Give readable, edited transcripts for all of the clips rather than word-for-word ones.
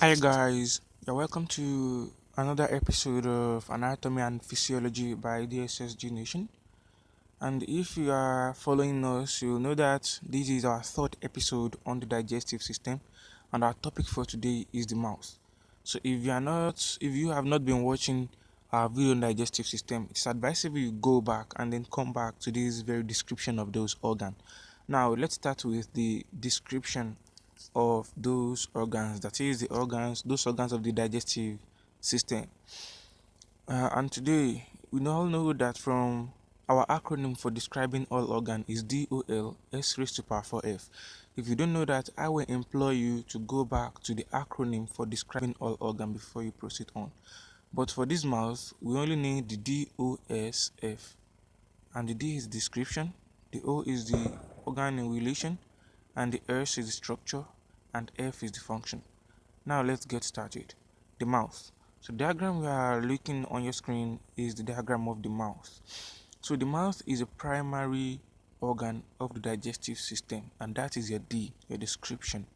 Hi guys, you're welcome to another episode of Anatomy and Physiology by Dssg Nation. And if you are following us, you'll know that this is our third episode on the digestive system, and our topic for today is the mouth. So if you have not been watching our video on digestive system, it's advisable you go back and then come back to this very description of those organs. Now let's start with the description of those organs, that is those organs of the digestive system. And today we all know that from our acronym for describing all organ is DOL S raised to power 4F. If you don't know that, I will implore you to go back to the acronym for describing all organ before you proceed on. But for this mouth, we only need the DOSF. And the D is description, the O is the organ in relation, and the S is the structure, and F is the function. Now let's get started. The mouth. So the diagram we are looking on your screen is the diagram of the mouth. So the mouth is a primary organ of the digestive system, and that is your D, your description.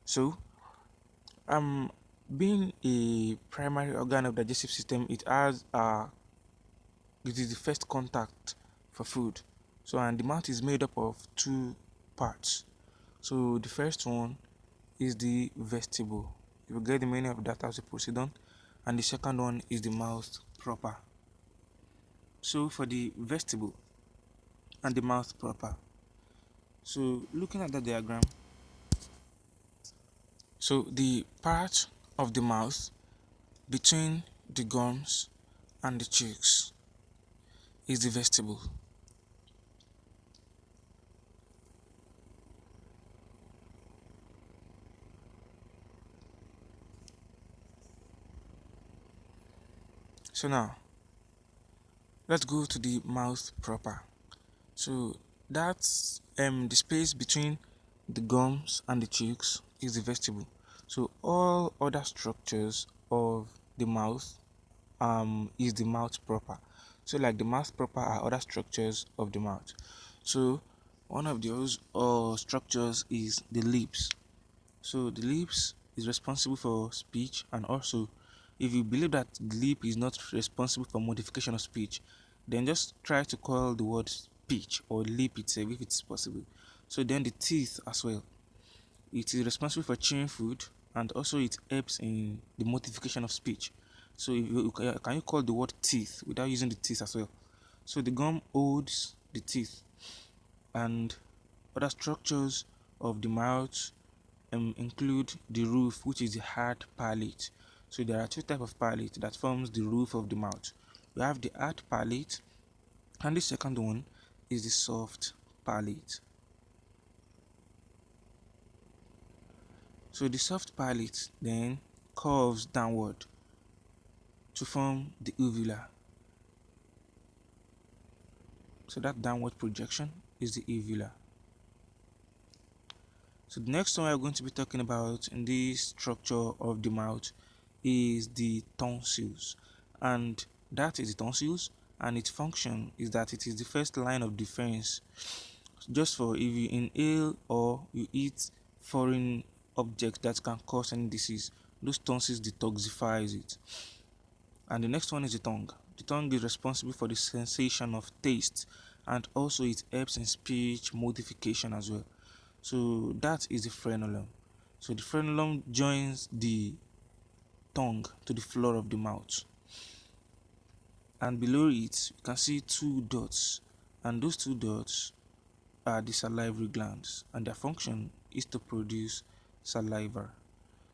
So being a primary organ of the digestive system, it is the first contact for food. So and the mouth is made up of two parts. So the first one is the vestibule. You will get the meaning of that as we proceed on. And the second one is the mouth proper. So for the vestibule and the mouth proper. So looking at the diagram, so the part of the mouth between the gums and the cheeks is the vestibule. So now let's go to the mouth proper. So that's the space between the gums and the cheeks is the vestibule. So all other structures of the mouth is the mouth proper. So like the mouth proper are other structures of the mouth. So one of those structures is the lips. So the lips is responsible for speech, and also if you believe that the lip is not responsible for modification of speech, then just try to call the word speech or lip itself if it's possible. So then the teeth as well. It is responsible for chewing food, and also it helps in the modification of speech. So if can you call the word teeth without using the teeth as well? So the gum holds the teeth, and other structures of the mouth include the roof, which is the hard palate. So there are two types of palate that forms the roof of the mouth. We have the hard palate, and the second one is the soft palate. So the soft palate then curves downward to form the uvula. So that downward projection is the uvula. So the next one we're going to be talking about in this structure of the mouth is the tonsils, and that is the tonsils, and its function is that it is the first line of defense. Just for if you inhale or you eat foreign objects that can cause any disease, those tonsils detoxifies it. And the next one is the tongue. The tongue is responsible for the sensation of taste, and also it helps in speech modification as well. So that is the frenulum. So the frenulum joins the tongue to the floor of the mouth, and below it you can see two dots, and those two dots are the salivary glands, and their function is to produce saliva.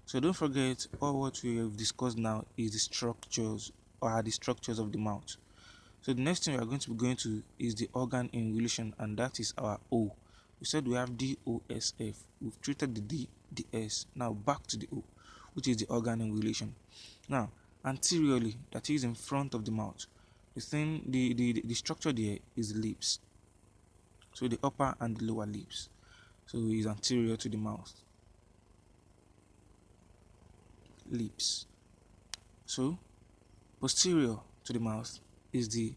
So don't forget, all what we have discussed now is the structures or are the structures of the mouth. So the next thing we are going to be going to is the organ in relation, and that is our O. We said we have DOSF. We've treated the D, the S. Now back to the O, which is the organ in relation. Now anteriorly, that is in front of the mouth, the structure there is the lips. So the upper and the lower lips. So it is anterior to the mouth. Lips. So posterior to the mouth is the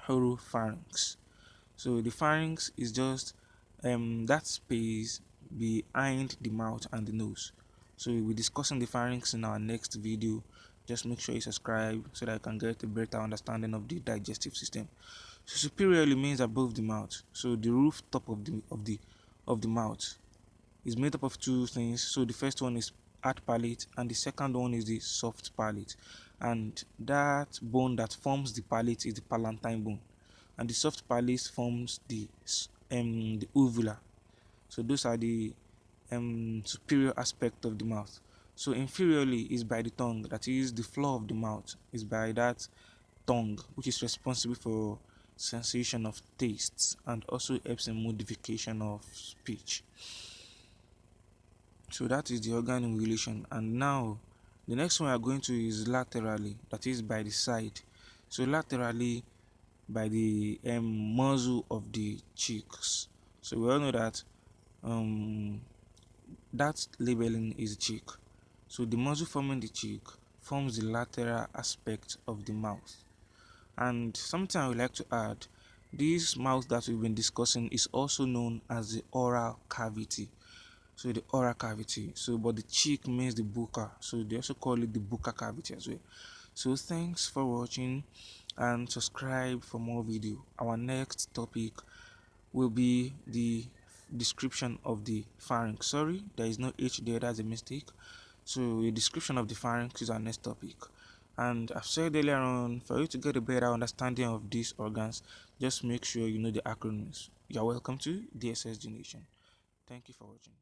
oropharynx. So the pharynx is just that space behind the mouth and the nose. So we'll be discussing the pharynx in our next video. Just make sure you subscribe so that I can get a better understanding of the digestive system. So superiorly means above the mouth. So the roof top of the mouth is made up of two things. So the first one is hard palate and the second one is the soft palate. And that bone that forms the palate is the palatine bone, and the soft palate forms the uvula. So those are the superior aspect of the mouth. So inferiorly is by the tongue, that is the floor of the mouth is by that tongue, which is responsible for sensation of tastes and also helps in modification of speech. So that is the organ in relation. And now the next one we are going to is laterally, that is by the side. So laterally by the muzzle of the cheeks. So we all know that um, that labeling is cheek. So the muzzle forming the cheek forms the lateral aspect of the mouth. And something I would like to add, this mouth that we've been discussing is also known as the oral cavity. So the oral cavity. So but the cheek means the buccal. So they also call it the buccal cavity as well. So thanks for watching and subscribe for more video. Our next topic will be the description of the pharynx. Sorry, there is no H there, that's a mistake. So a description of the pharynx is our next topic. And I've said earlier on, for you to get a better understanding of these organs, just make sure you know the acronyms. You're welcome to Dssg Nation. Thank you for watching.